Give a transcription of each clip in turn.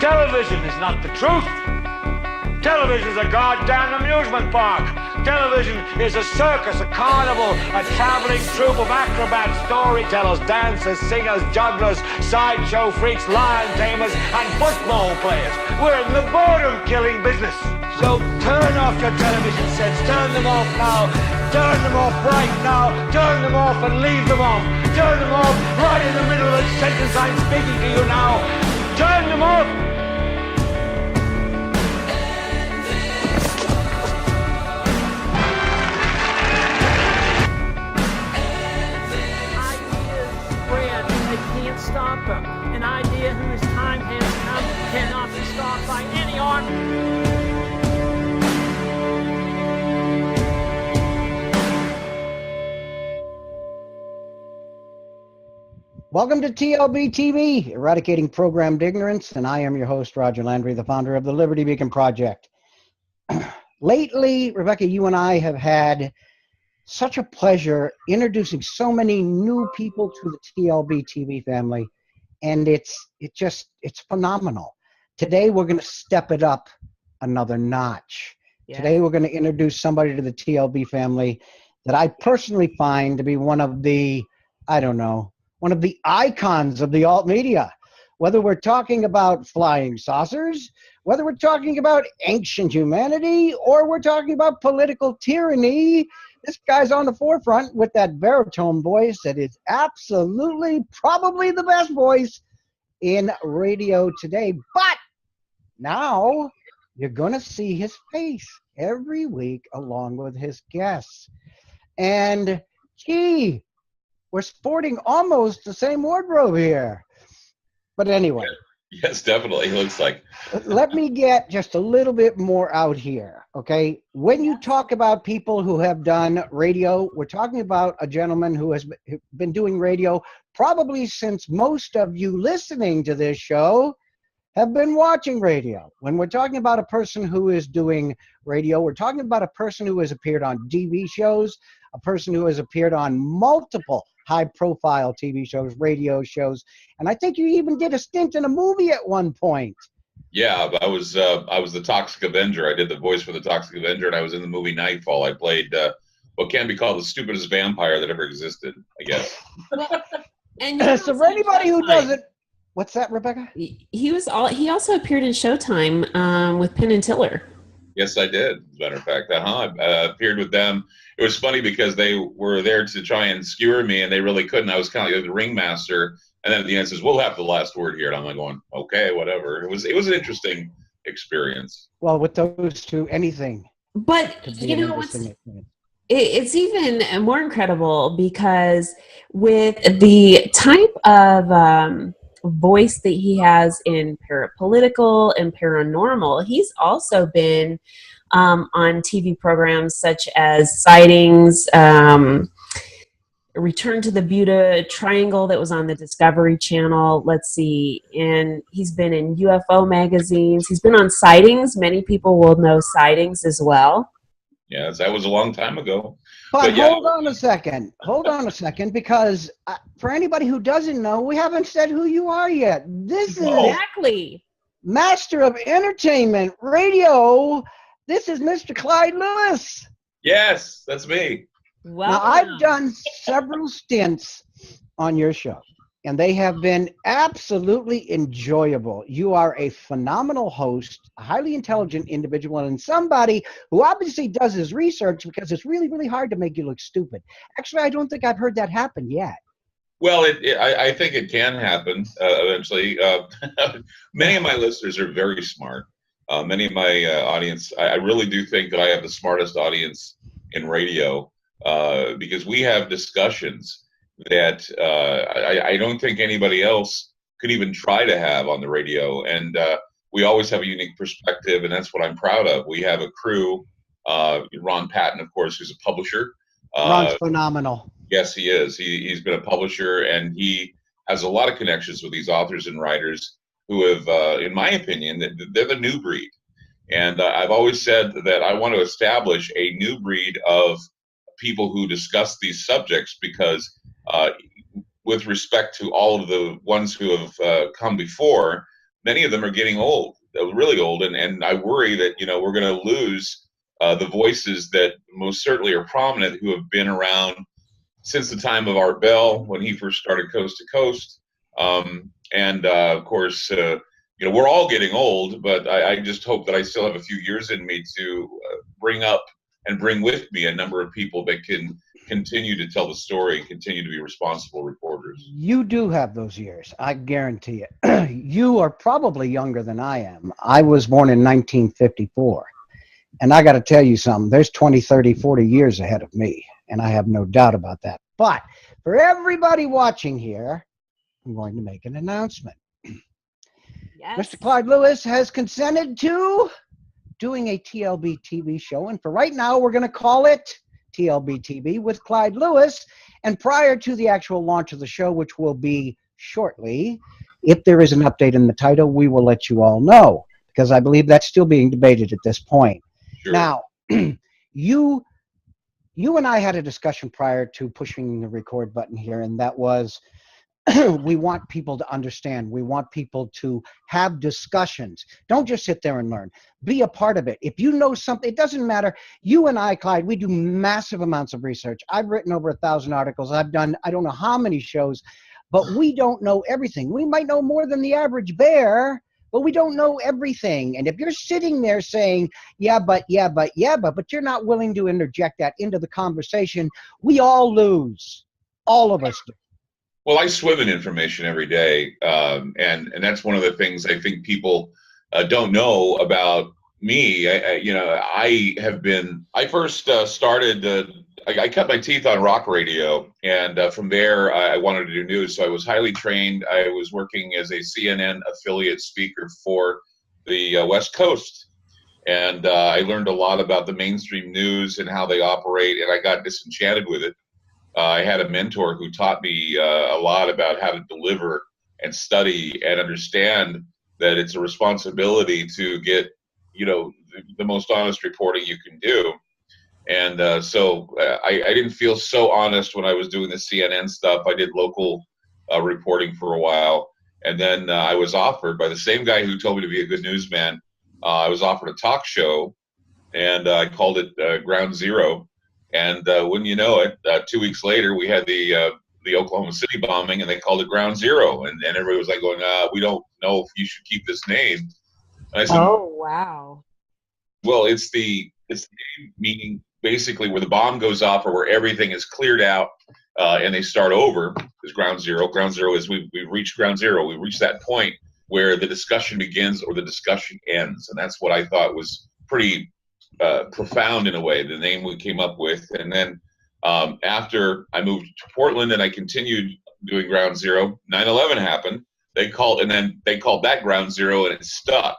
Television is not the truth. Television is a goddamn amusement park. Television is a circus, a carnival, a traveling troupe of acrobats, storytellers, dancers, singers, jugglers, sideshow freaks, lion tamers, and football players. We're in the boredom-killing business. So turn off your television sets. Turn them off now. Turn them off right now. Turn them off and leave them off. Turn them off right in the middle of the sentence I'm speaking to you now. Turn them off. Stop them. An idea whose time has come cannot be stopped by any army. Welcome to TLBTV, Eradicating Programmed Ignorance, and I am your host, Roger Landry, the founder of the Liberty Beacon Project. Lately, Rebecca, you and I have had such a pleasure introducing so many new people to the TLBTV family, and it's phenomenal. Today we're going to step it up another notch. Yeah. Today we're going to introduce somebody to the TLB family that I personally find to be one of the icons of the alt media. Whether we're talking about flying saucers, whether we're talking about ancient humanity, or we're talking about political tyranny, this guy's on the forefront with that baritone voice that is absolutely probably the best voice in radio today. But now you're going to see his face every week along with his guests. And gee, we're sporting almost the same wardrobe here. But anyway. Yes, definitely. It looks like. Let me get just a little bit more out here, okay? When you talk about people who have done radio, we're talking about a gentleman who has been doing radio probably since most of you listening to this show have been watching radio. When we're talking about a person who is doing radio, we're talking about a person who has appeared on TV shows, a person who has appeared on multiple high-profile TV shows, radio shows, and I think you even did a stint in a movie at one point. Yeah, I was the Toxic Avenger. I did the voice for the Toxic Avenger, and I was in the movie Nightfall. I played what can be called the stupidest vampire that ever existed, I guess. And so for anybody who doesn't, what's that, Rebecca? He also appeared in Showtime with Penn and Teller. Yes, I did. As a matter of fact, I appeared with them. It was funny because they were there to try and skewer me, and they really couldn't. I was kind of like the ringmaster, and then at the end says, "We'll have the last word here." And I'm like going, "Okay, whatever." It was an interesting experience. Well, with those two, anything. But you know what's it's even more incredible because with the type of voice that he has in parapolitical and paranormal, he's also been on TV programs such as Sightings, Return to the Bermuda Triangle that was on the Discovery Channel. Let's see. And he's been in UFO magazines. He's been on Sightings. Many people will know Sightings as well. Yes, that was a long time ago. But yeah. Hold on a second, because for anybody who doesn't know, we haven't said who you are yet. This is exactly Master of Entertainment Radio. This is Mr. Clyde Lewis. Yes, that's me. Wow. Now, I've done several stints on your show, and they have been absolutely enjoyable. You are a phenomenal host, a highly intelligent individual, and somebody who obviously does his research because it's really, really hard to make you look stupid. Actually, I don't think I've heard that happen yet. Well, I think it can happen eventually. Many of my listeners are very smart. Many of my audience, I really do think that I have the smartest audience in radio because we have discussions that I don't think anybody else could even try to have on the radio. And we always have a unique perspective, and that's what I'm proud of. We have a crew, Ron Patton, of course, who's a publisher. Ron's phenomenal. Yes, he is. He's been a publisher, and he has a lot of connections with these authors and writers who have, in my opinion, they're the new breed. And I've always said that I want to establish a new breed of people who discuss these subjects because with respect to all of the ones who have come before, many of them are getting old, really old, and I worry that we're going to lose the voices that most certainly are prominent, who have been around since the time of Art Bell when he first started Coast to Coast, and of course, we're all getting old, but I just hope that I still have a few years in me to bring up and bring with me a number of people that can continue to tell the story and continue to be responsible reporters. You do have those years, I guarantee it. You are probably younger than I am. I was born in 1954. And I got to tell you something, there's 20, 30, 40 years ahead of me. And I have no doubt about that. But for everybody watching here, I'm going to make an announcement. Yes. Mr. Clyde Lewis has consented to doing a TLBTV show. And for right now, we're going to call it TLBTV with Clyde Lewis. And prior to the actual launch of the show, which will be shortly, if there is an update in the title, we will let you all know, because I believe that's still being debated at this point. Sure. Now, you and I had a discussion prior to pushing the record button here, and that was we want people to understand. We want people to have discussions. Don't just sit there and learn. Be a part of it. If you know something, it doesn't matter. You and I, Clyde, we do massive amounts of research. I've written over 1,000 articles. I've done I don't know how many shows, but we don't know everything. We might know more than the average bear, but we don't know everything. And if you're sitting there saying, but you're not willing to interject that into the conversation, we all lose. All of us do. Well, I swim in information every day, and that's one of the things I think people don't know about me. I first started, I cut my teeth on rock radio, and from there I wanted to do news, so I was highly trained. I was working as a CNN affiliate speaker for the West Coast, and I learned a lot about the mainstream news and how they operate, and I got disenchanted with it. I had a mentor who taught me a lot about how to deliver and study and understand that it's a responsibility to get, the most honest reporting you can do. And so I didn't feel so honest when I was doing the CNN stuff. I did local reporting for a while. And then I was offered by the same guy who told me to be a good newsman. I was offered a talk show, and I called it Ground Zero. And wouldn't you know it, 2 weeks later, we had the Oklahoma City bombing, and they called it Ground Zero. And everybody was like going, we don't know if you should keep this name. And I said, oh, wow. Well, it's the name, meaning basically where the bomb goes off or where everything is cleared out and they start over is Ground Zero. Ground Zero is we've reached Ground Zero. We've reached that point where the discussion begins or the discussion ends. And that's what I thought was pretty profound in a way, the name we came up with. And then after I moved to Portland and I continued doing Ground Zero, 9/11 happened. They called that Ground Zero, and it stuck.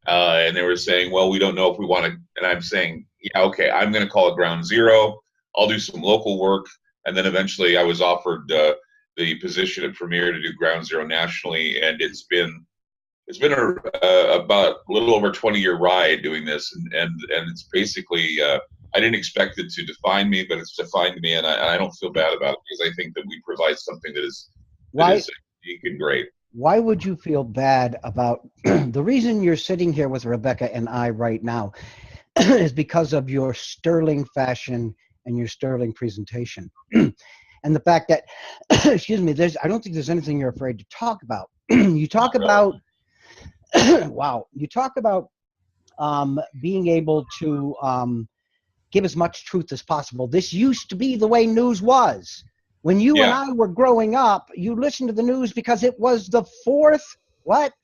And they were saying, well, we don't know if we want to. And I'm saying, yeah, okay, I'm going to call it Ground Zero. I'll do some local work. And then eventually I was offered the position at Premier to do Ground Zero nationally. And it's been about a little over 20-year ride doing this, and it's basically I didn't expect it to define me, but it's defined me, and I don't feel bad about it, because I think that we provide something that is unique and great. Why would you feel bad about the reason you're sitting here with Rebecca and I right now is because of your sterling fashion and your sterling presentation, and the fact that excuse me, I don't think there's anything you're afraid to talk about. You talk about wow. You talk about being able to give as much truth as possible. This used to be the way news was. When you and I were growing up, you listened to the news because it was the fourth, what?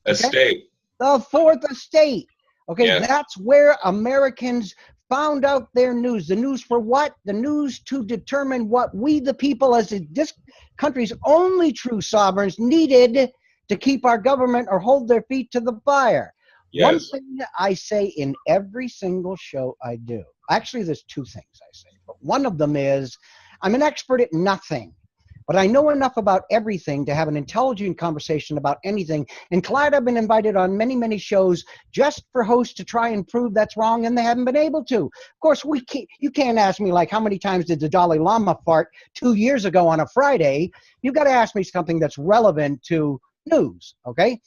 Estate. The fourth estate. Okay, yes. That's where Americans found out their news. The news for what? The news to determine what we, the people, as this country's only true sovereigns, needed to keep our government or hold their feet to the fire. Yes. One thing I say in every single show I do, actually there's two things I say, but one of them is I'm an expert at nothing, but I know enough about everything to have an intelligent conversation about anything. And Clyde, I've been invited on many, many shows just for hosts to try and prove that's wrong, and they haven't been able to. Of course, you can't ask me like how many times did the Dalai Lama fart 2 years ago on a Friday. You've got to ask me something that's relevant to news, okay?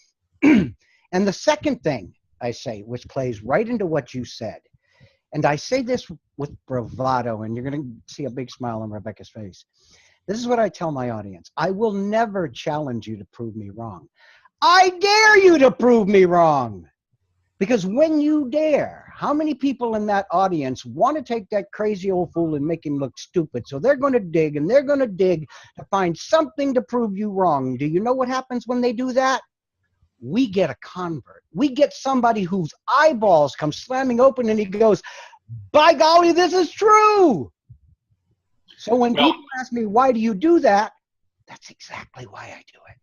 And the second thing I say, which plays right into what you said, and I say this with bravado, and you're going to see a big smile on Rebecca's face. This is what I tell my audience. I will never challenge you to prove me wrong. I dare you to prove me wrong. Because when you dare, how many people in that audience want to take that crazy old fool and make him look stupid? So they're going to dig and they're going to dig to find something to prove you wrong. Do you know what happens when they do that? We get a convert. We get somebody whose eyeballs come slamming open and he goes, by golly, this is true. So when people ask me, why do you do that? That's exactly why I do it.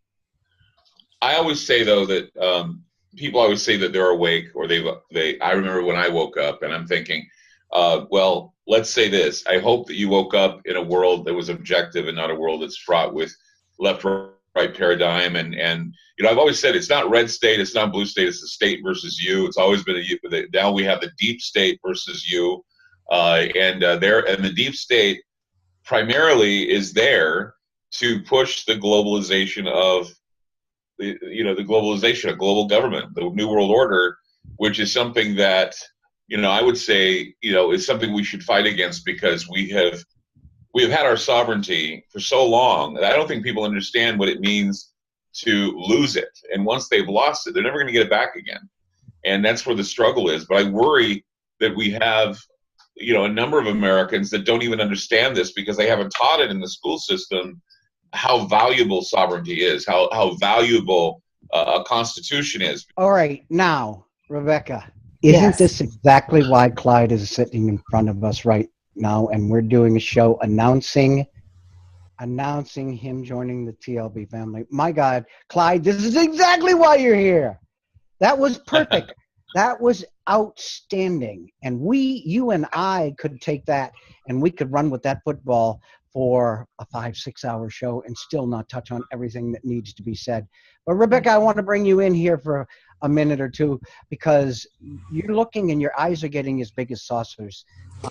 I always say, though, that people always say that they're awake, or I remember when I woke up and I'm thinking, well, let's say this. I hope that you woke up in a world that was objective and not a world that's fraught with left-right paradigm. And you know, I've always said it's not red state, it's not blue state, it's the state versus you. It's always been now we have the deep state versus you. And the deep state primarily is there to push the globalization of the globalization of global government, the New World Order, which is something that, you know, I would say, you know, is something we should fight against, because we have had our sovereignty for so long that I don't think people understand what it means to lose it. And once they've lost it, they're never going to get it back again. And that's where the struggle is. But I worry that we have, you know, a number of Americans that don't even understand this because they haven't taught it in the school system, how valuable sovereignty is, how valuable a constitution is. All right, now, Rebecca, isn't this exactly why Clyde is sitting in front of us right now, and we're doing a show announcing him joining the TLB family? My God, Clyde, this is exactly why you're here. That was perfect. That was outstanding. And you and I could take that and we could run with that football for a 5-6 hour show and still not touch on everything that needs to be said. But Rebecca, I want to bring you in here for a minute or two, because you're looking and your eyes are getting as big as saucers.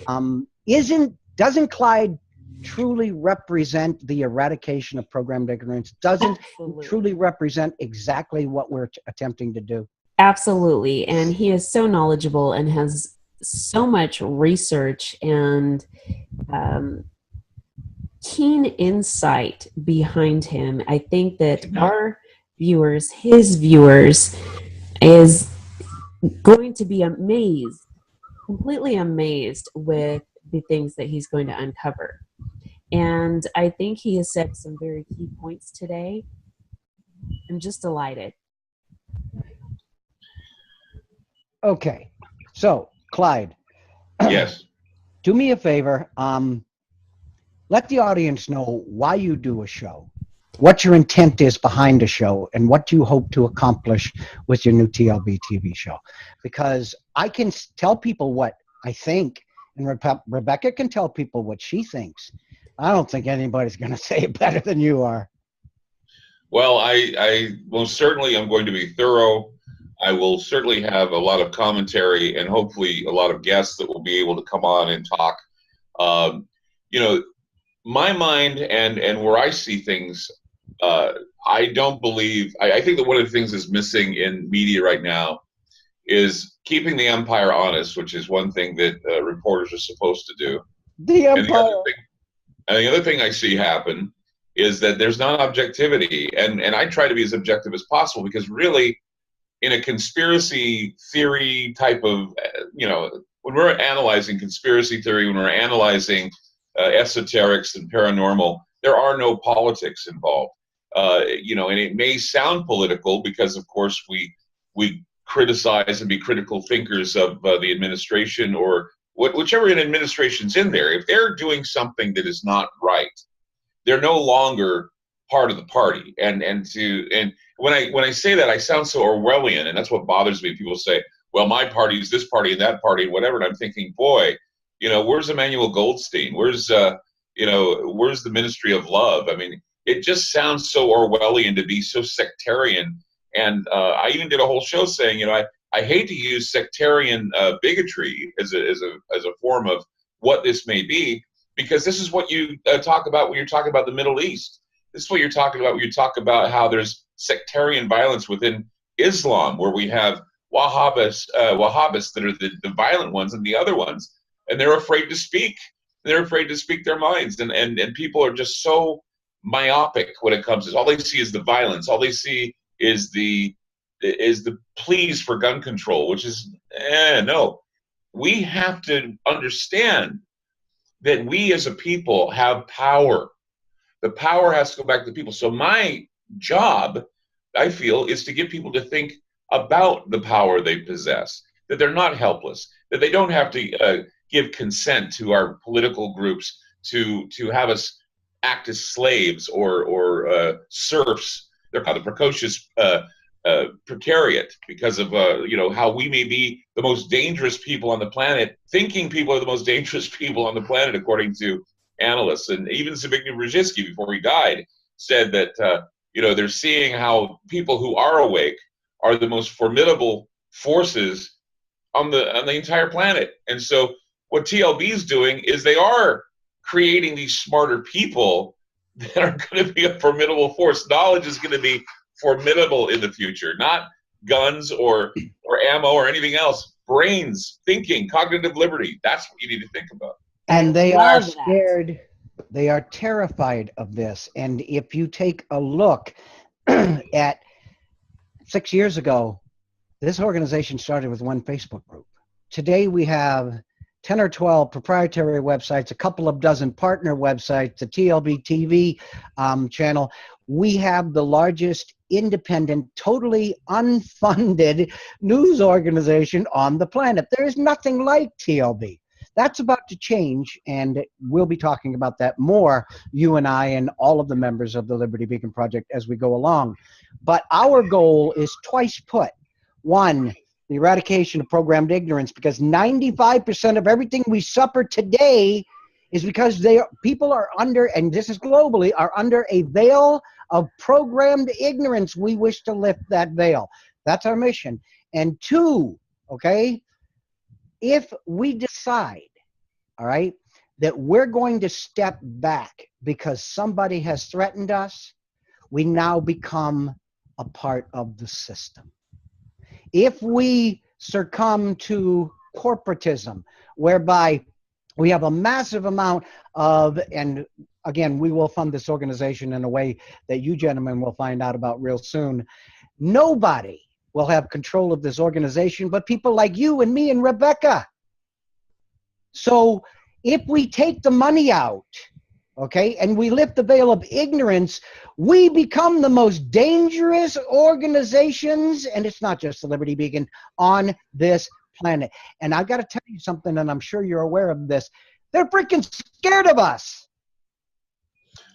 Doesn't Clyde truly represent the eradication of programmed ignorance? Doesn't it truly represent exactly what we're attempting to do? Absolutely. And he is so knowledgeable and has so much research and keen insight behind him. I think that our viewers, his viewers, is going to be amazed, completely amazed with the things that he's going to uncover. And I think he has said some very key points today. I'm just delighted. Okay, so Clyde. Yes. Do me a favor. Let the audience know why you do a show, what your intent is behind a show, and what you hope to accomplish with your new TLBTV show. Because I can tell people what I think, and Rebecca can tell people what she thinks. I don't think anybody's going to say it better than you are. Well, I most certainly am going to be thorough. I will certainly have a lot of commentary and hopefully a lot of guests that will be able to come on and talk. You know, my mind and where I see things, I don't believe, I think that one of the things that's missing in media right now is keeping the empire honest, which is one thing that reporters are supposed to do. The empire. And the other thing I see happen is that there's not objectivity. And I try to be as objective as possible, because really, in a conspiracy theory type of, you know, when we're analyzing conspiracy theory, when we're analyzing esoterics and paranormal, there are no politics involved. You know, and it may sound political because, of course, we criticize and be critical thinkers of the administration or whichever administration's in there. If they're doing something that is not right, they're no longer part of the party. And when I say that, I sound so Orwellian, and that's what bothers me. People say, well, my party is this party and that party and whatever. And I'm thinking, boy, you know, where's Emmanuel Goldstein? Where's where's the Ministry of Love? I mean, it just sounds so Orwellian to be so sectarian. And I even did a whole show saying, you know, I hate to use sectarian bigotry as a form of what this may be, because this is what you talk about when you're talking about the Middle East. This is what you're talking about when you talk about how there's sectarian violence within Islam, where we have Wahhabists that are the violent ones and the other ones, and they're afraid to speak. They're afraid to speak their minds, and people are just so myopic when it comes to all they see is the violence. All they see is the pleas for gun control, which is no. We have to understand that we as a people have power. The power has to go back to the people. So my job, I feel, is to get people to think about the power they possess, that they're not helpless, that they don't have to give consent to our political groups to have us act as slaves or serfs. They're called the precocious precariat because of how we may be the most dangerous people on the planet, thinking people are the most dangerous people on the planet according to analysts. And even Zbigniew Brzezinski, before he died, said that they're seeing how people who are awake are the most formidable forces on the entire planet. And so what TLB is doing is they are creating these smarter people that are going to be a formidable force. Knowledge is going to be formidable in the future, not guns or ammo or anything else. Brains, thinking, cognitive liberty. That's what you need to think about. And they are scared. They are terrified of this. And if you take a look at 6 years ago, this organization started with one Facebook group. Today we have 10 or 12 proprietary websites, a couple of dozen partner websites, the TLBTV channel. We have the largest independent, totally unfunded news organization on the planet. There is nothing like TLB. That's about to change, and we'll be talking about that more, you and I and all of the members of the Liberty Beacon Project as we go along. But our goal is twice put. One, the eradication of programmed ignorance, because 95% of everything we suffer today is because people are under, and this is globally, are under a veil of programmed ignorance. We wish to lift that veil. That's our mission. And two, okay, if we decide, all right, that we're going to step back because somebody has threatened us, we now become a part of the system. If we succumb to corporatism, whereby we have a massive amount of, and again, we will fund this organization in a way that you gentlemen will find out about real soon. Nobody will have control of this organization but people like you and me and Rebecca. So if we take the money out, okay, and we lift the veil of ignorance, we become the most dangerous organizations, and it's not just the Liberty Beacon, on this planet. And I've got to tell you something, and I'm sure you're aware of this. They're freaking scared of us.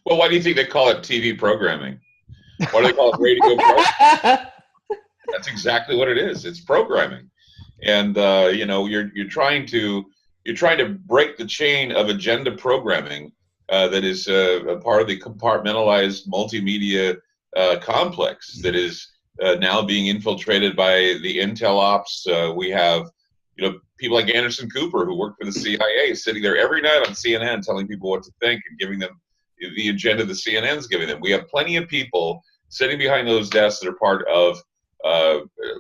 Well, why do you think they call it TV programming? Why do they call it radio programming? That's exactly what it is. It's programming. And you're trying to break the chain of agenda programming that is a part of the compartmentalized multimedia complex that is now being infiltrated by the intel ops. We have people like Anderson Cooper, who worked for the CIA, sitting there every night on CNN telling people what to think and giving them the agenda the CNN's giving them. We have plenty of people sitting behind those desks that are part of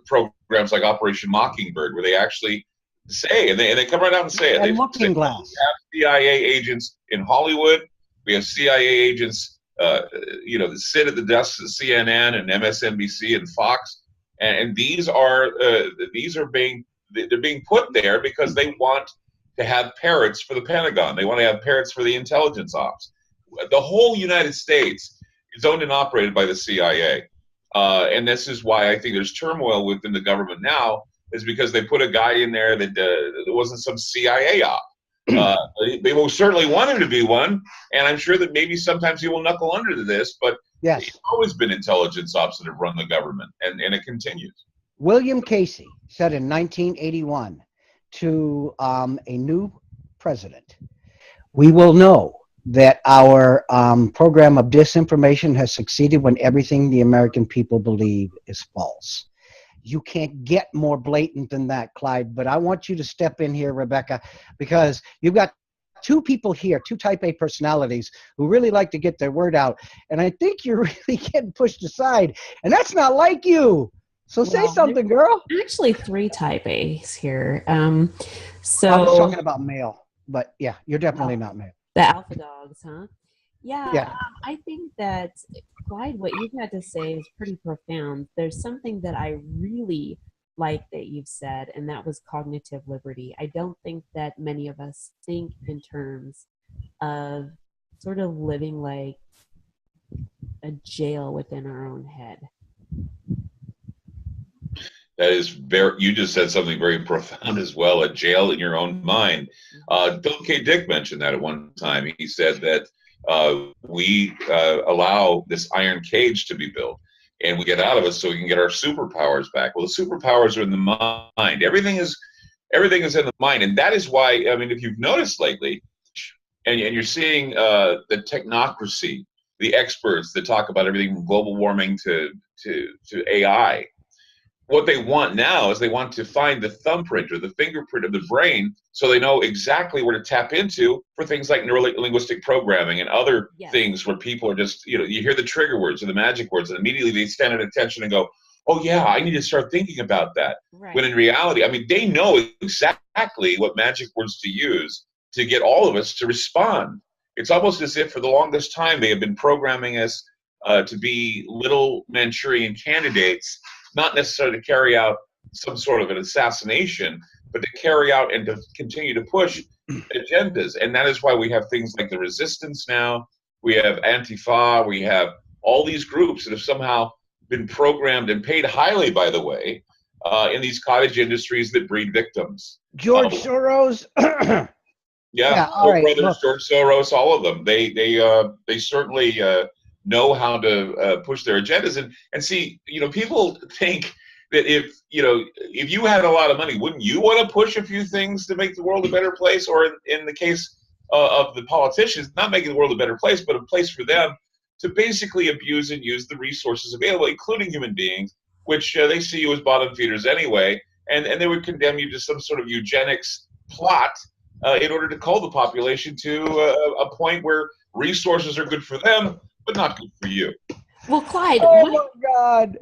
programs like Operation Mockingbird, where they actually say, and they come right out and say it. And Looking Glass. We have CIA agents in Hollywood. We have CIA agents, that sit at the desks of CNN and MSNBC and Fox, and these are being put there because they want to have parrots for the Pentagon. They want to have parrots for the intelligence ops. The whole United States is owned and operated by the CIA. And this is why I think there's turmoil within the government now, is because they put a guy in there that wasn't some CIA op. They will certainly want him to be one, and I'm sure that maybe sometimes he will knuckle under to this, but yes, it's always been intelligence ops that have run the government, and it continues. William Casey said in 1981 to a new president, "We will know that our program of disinformation has succeeded when everything the American people believe is false." You can't get more blatant than that, Clyde, but I want you to step in here, Rebecca, because you've got two people here, two type A personalities who really like to get their word out, and I think you're really getting pushed aside, and that's not like you. So say something, girl. Actually, 3 type A's here. So I was talking about male, but yeah, you're definitely not male. The alpha dogs, huh? Yeah. I think that, Clyde, what you've had to say is pretty profound. There's something that I really like that you've said, and that was cognitive liberty. I don't think that many of us think in terms of sort of living like a jail within our own head. That is you just said something very profound as well, a jail in your own mind. Philip K. Dick mentioned that at one time. He said that we allow this iron cage to be built, and we get out of it so we can get our superpowers back. Well, the superpowers are in the mind. Everything is in the mind, and that is why, I mean, if you've noticed lately, and you're seeing the technocracy, the experts that talk about everything from global warming to AI, what they want now is they want to find the thumbprint or the fingerprint of the brain so they know exactly where to tap into for things like neuro-linguistic programming and other things where people are just, you hear the trigger words or the magic words and immediately they stand at attention and go, oh yeah, I need to start thinking about that. Right. When in reality, I mean, they know exactly what magic words to use to get all of us to respond. It's almost as if for the longest time they have been programming us to be little Manchurian candidates, not necessarily to carry out some sort of an assassination, but to carry out and to continue to push agendas. And that is why we have things like the resistance now. We have Antifa. We have all these groups that have somehow been programmed and paid highly, by the way, in these cottage industries that breed victims. George Soros. All right, brothers, George Soros, all of them. They certainly know how to push their agendas. And see, people think that if you had a lot of money, wouldn't you want to push a few things to make the world a better place? Or in the case of the politicians, not making the world a better place, but a place for them to basically abuse and use the resources available, including human beings, which they see you as bottom feeders anyway, and they would condemn you to some sort of eugenics plot in order to cull the population to a point where resources are good for them, but not good for you. Well, Clyde, my God.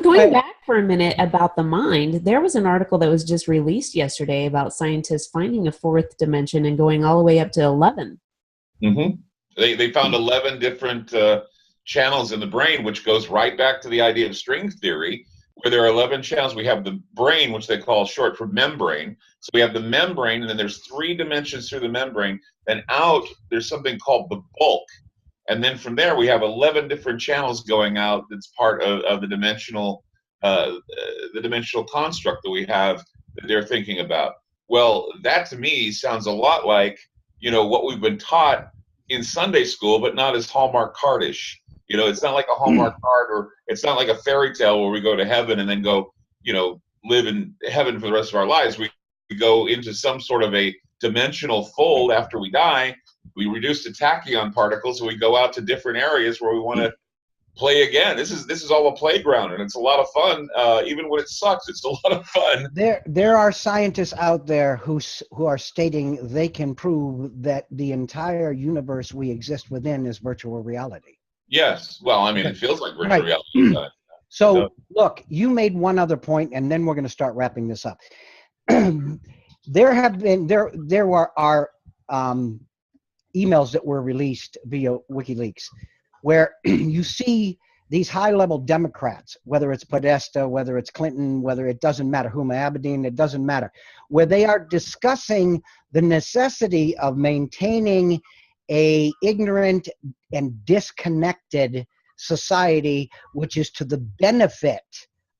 Going back for a minute about the mind, there was an article that was just released yesterday about scientists finding a 4th dimension and going all the way up to 11. Mm-hmm. They found 11 different channels in the brain, which goes right back to the idea of string theory, where there are 11 channels. We have the brain, which they call short for membrane. So we have the membrane, and then there's 3 dimensions through the membrane. Then out, there's something called the bulk. And then from there, we have 11 different channels going out. That's part of the dimensional construct that we have that they're thinking about. Well, that to me sounds a lot like, what we've been taught in Sunday school, but not as Hallmark cardish. It's not like a Hallmark card, or it's not like a fairy tale where we go to heaven and then go, live in heaven for the rest of our lives. We go into some sort of a dimensional fold after we die. We reduce to tachyon particles, and we go out to different areas where we want to play again. This is all a playground, and it's a lot of fun. Even when it sucks, it's a lot of fun. There are scientists out there who are stating they can prove that the entire universe we exist within is virtual reality. Yes. Well, I mean, it feels like virtual reality. So, look, you made one other point, and then we're going to start wrapping this up. There are emails that were released via WikiLeaks where you see these high-level Democrats, whether it's Podesta, whether it's Clinton, whether it doesn't matter, Huma Abedin, it doesn't matter, where they are discussing the necessity of maintaining a ignorant and disconnected society, which is to the benefit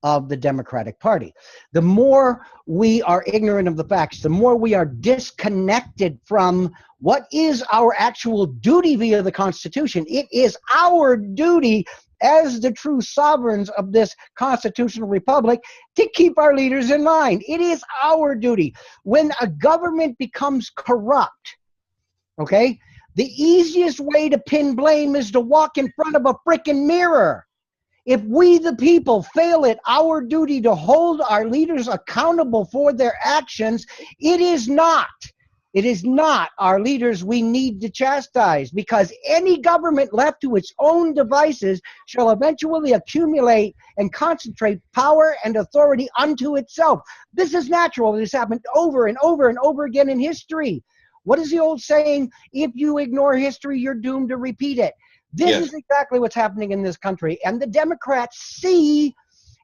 of the Democratic Party. The more we are ignorant of the facts, the more we are disconnected from what is our actual duty via the Constitution. It is our duty as the true sovereigns of this constitutional republic to keep our leaders in line. It is our duty. When a government becomes corrupt, okay, the easiest way to pin blame is to walk in front of a frickin' mirror. If we, the people, fail at our duty to hold our leaders accountable for their actions, it is not It is not our leaders we need to chastise, because any government left to its own devices shall eventually accumulate and concentrate power and authority unto itself. This is natural. This happened over and over and over again in history. What is the old saying? If you ignore history, you're doomed to repeat it. This is exactly what's happening in this country. And the Democrats see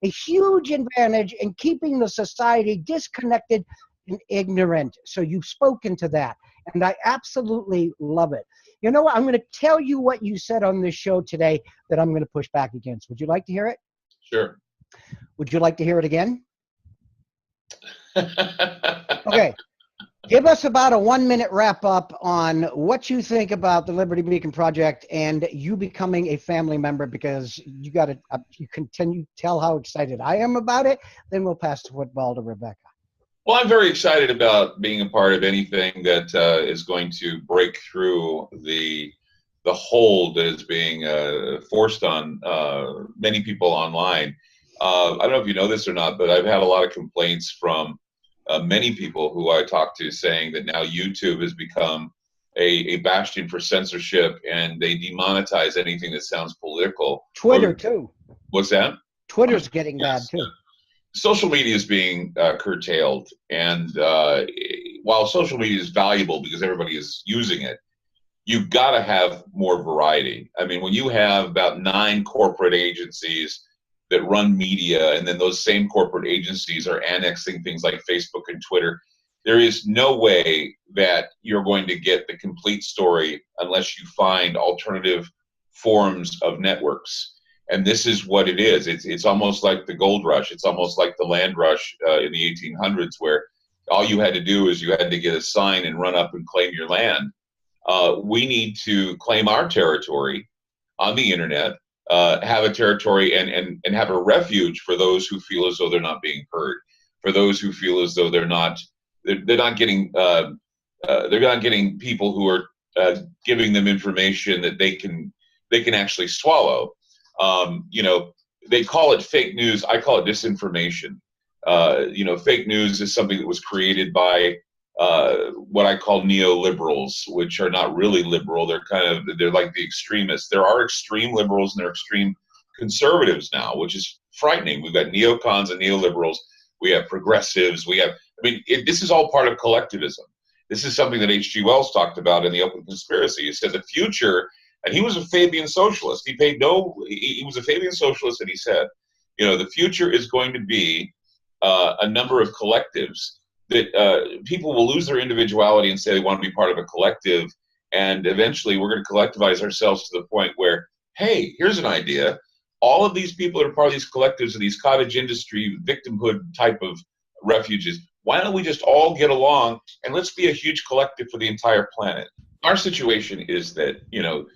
a huge advantage in keeping the society disconnected and ignorant. So you've spoken to that, and I absolutely love it. You know what? I'm going to tell you what you said on this show today that I'm going to push back against. Would you like to hear it? Sure. Would you like to hear it again? Okay. Give us about a 1-minute wrap up on what you think about the Liberty Beacon Project and you becoming a family member, because you got to, you continue to tell how excited I am about it. Then we'll pass the football to Rebecca. Well, I'm very excited about being a part of anything that is going to break through the hold that is being forced on many people online. I don't know if you know this or not, but I've had a lot of complaints from many people who I talk to saying that now YouTube has become a bastion for censorship, and they demonetize anything that sounds political. Twitter too. What's that? Twitter's getting bad too. Social media is being curtailed, and while social media is valuable because everybody is using it, you've got to have more variety. I mean, when you have about 9 corporate agencies that run media, and then those same corporate agencies are annexing things like Facebook and Twitter, there is no way that you're going to get the complete story unless you find alternative forms of networks. And this is what it is. It's almost like the gold rush. It's almost like the land rush in the 1800s, where all you had to do is you had to get a sign and run up and claim your land. We need to claim our territory on the internet, have a territory and have a refuge for those who feel as though they're not being heard, for those who feel as though they're not getting people who are giving them information that they can actually swallow. You know, they call it fake news. I call it disinformation. You know, fake news is something that was created by what I call neoliberals, which are not really liberal. They're like the extremists. There are extreme liberals and there are extreme conservatives now, which is frightening. We've got neocons and neoliberals. We have progressives. This is all part of collectivism. This is something that H.G. Wells talked about in The Open Conspiracy. He said the future, and he was a Fabian socialist. He was a Fabian socialist, and he said, you know, the future is going to be a number of collectives that people will lose their individuality and say they want to be part of a collective, and eventually we're going to collectivize ourselves to the point where, hey, here's an idea. All of these people that are part of these collectives and these cottage industry victimhood type of refuges, why don't we just all get along and let's be a huge collective for the entire planet? Our situation is that, you know,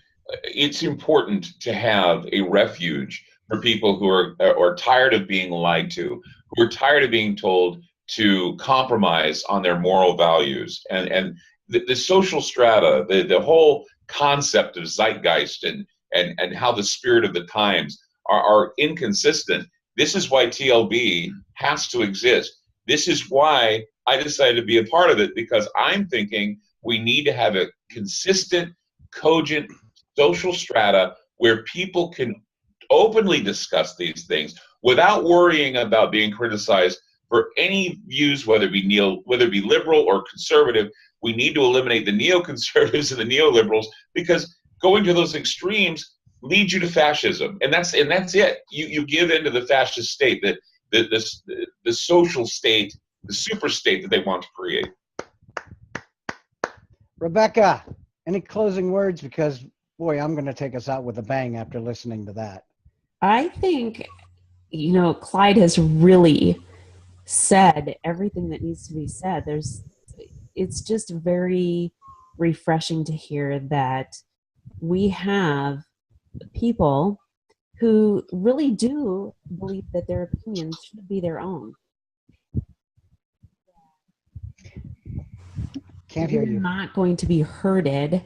it's important to have a refuge for people who are tired of being lied to, who are tired of being told to compromise on their moral values. And the social strata, the whole concept of zeitgeist and how the spirit of the times are inconsistent. This is why TLB has to exist. This is why I decided to be a part of it, because I'm thinking we need to have a consistent, cogent social strata where people can openly discuss these things without worrying about being criticized for any views, whether it be liberal or conservative. We need to eliminate the neoconservatives and the neoliberals, because going to those extremes leads you to fascism, and that's it. You give into the fascist state, the social state, the super state that they want to create. Rebecca, any closing words? Because boy, I'm going to take us out with a bang after listening to that. I think, you know, Clyde has really said everything that needs to be said. It's just very refreshing to hear that we have people who really do believe that their opinions should be their own. Can't hear you. We're not going to be herded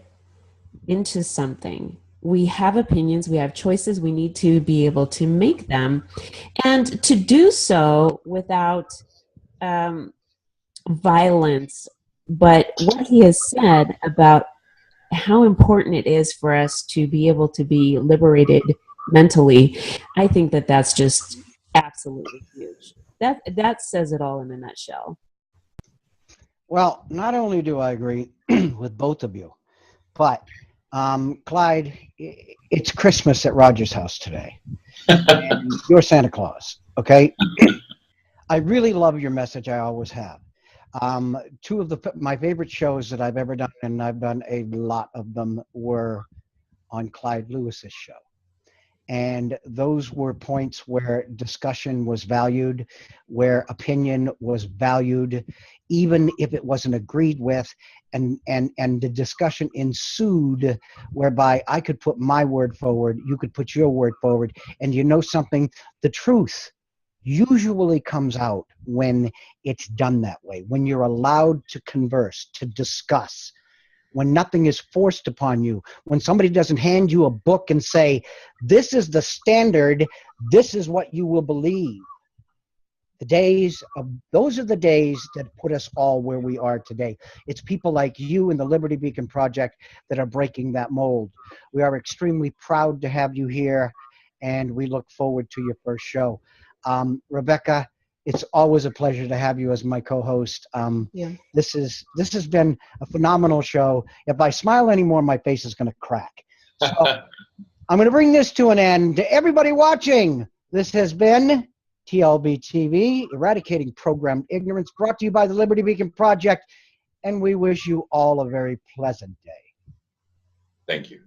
into something. We have opinions, we have choices, we need to be able to make them, and to do so without violence But what he has said about how important it is for us to be able to be liberated mentally, I think that that's just absolutely huge. That says it all in a nutshell. Well, not only do I agree with both of you, but Clyde, it's Christmas at Roger's house today. And you're Santa Claus, okay? I really love your message. I always have. Two of my favorite shows that I've ever done, and I've done a lot of them, were on Clyde Lewis's show. And those were points where discussion was valued, where opinion was valued, even if it wasn't agreed with, and the discussion ensued whereby I could put my word forward, you could put your word forward, and you know something, the truth usually comes out when it's done that way, when you're allowed to converse, to discuss, when nothing is forced upon you, when somebody doesn't hand you a book and say, this is the standard, this is what you will believe. Those are the days that put us all where we are today. It's people like you and the Liberty Beacon Project that are breaking that mold. We are extremely proud to have you here, and we look forward to your first show. Rebecca, it's always a pleasure to have you as my co-host. This has been a phenomenal show. If I smile anymore, my face is going to crack. So I'm going to bring this to an end. To everybody watching, this has been TLBTV, Eradicating Programmed Ignorance, brought to you by the Liberty Beacon Project, and we wish you all a very pleasant day. Thank you.